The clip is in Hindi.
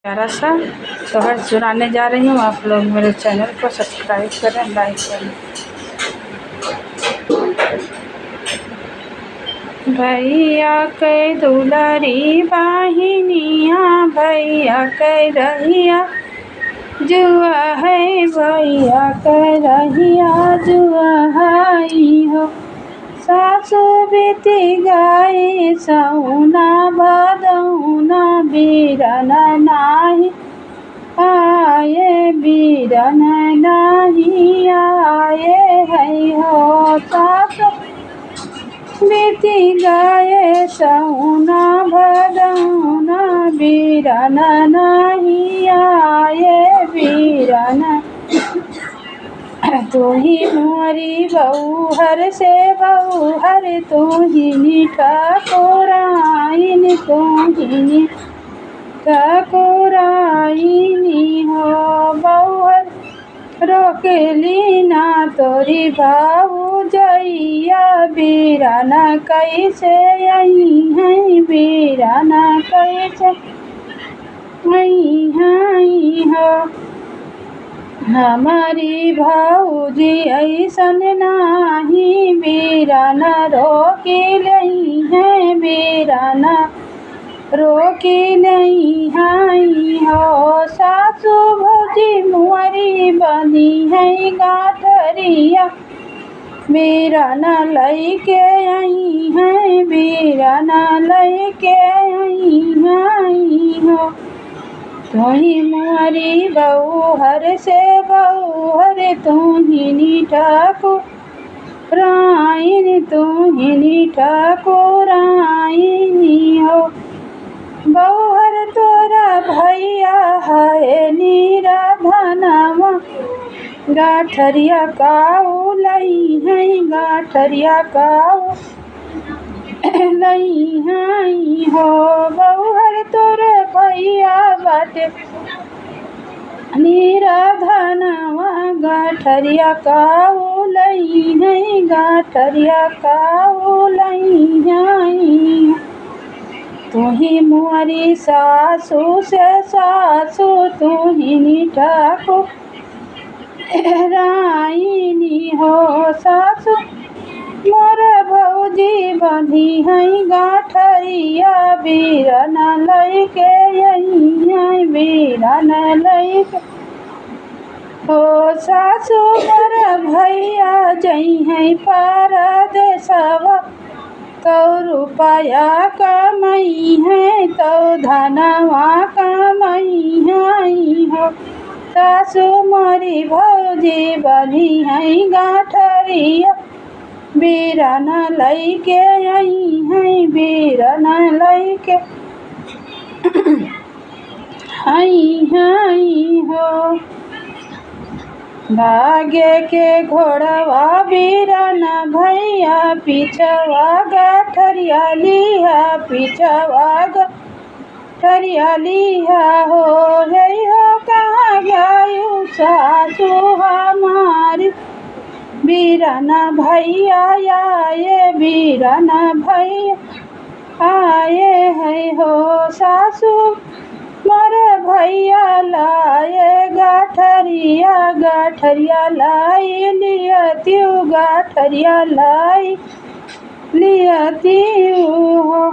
प्यारा सा सोहर सुनाने जा रही हूँ। आप लोग मेरे चैनल को सब्सक्राइब करें, लाइक करें। भैया के दुलारी बाहिनिया, भैया के रहिया जुआ है, भैया के रहिया जुआ हाई हो। सासु बेटी गाए सौना बदौना, बीरन नाही आए, बीरन नाही आए है हो। सासु बेटी गाए सौना बदौना, बीरन नाही आए, बीरन। तू ही मोरी बहू से बहू हर, तू ही ठाकुराइन, तू ही ठाकुराइनी हो। बहू रोकेली ना तोरी भाऊ जइया, बीरन कैसे आई है, बीरन कैसे आई है हो। हमारी भाऊजी ऐसन नाही, बीरन रोकी नहीं है, बीरन रोकी नहीं है हो। सासु भौजी मुअरी बनी है गाठरिया, बीरन लैके आई है, बीरन लैके आई है हो। तू ही मुअरी बहू से बहू हर, तू ही ठाकुराइन, तू ही ठाकुराइन हो। बहू तोरा भैया है निराधनवा, गाठरिया काऊ लई है, गाठरिया काऊ लई है हो। बहू तोरे भैया बाटे निराधनवा, गाठरिया काऊ लई है, गाठरिया काऊ लई है। तू ही मुअरी सासू से सासू, तू ही ठाकुराइनी हो। सासू मोर भौजी बंधी है गाठरिया, बीरन लैके आई है, बीरन लैके हो। सासू मोर भैया जई है परदेसवा, तो रुपया कमाई है, तो धनवा कमाई है हो। सासू मोरी भौजी बनी है गाठरिया, बीरन लैके आई है, बीरन लैके आई हो। भाग्य के घोड़वा बीरन भैया, पिछवा गाठरिया लिया, पिछवा गाठरिया लिया हो। हो कहाँ गायु सासू हमारी, बीरन भैया आए, बीरन भैया आए है हो। सासू मोरे भैया लाए गाठरिया, गाठरिया लाई लियती, गाठरिया लाई लियती हो।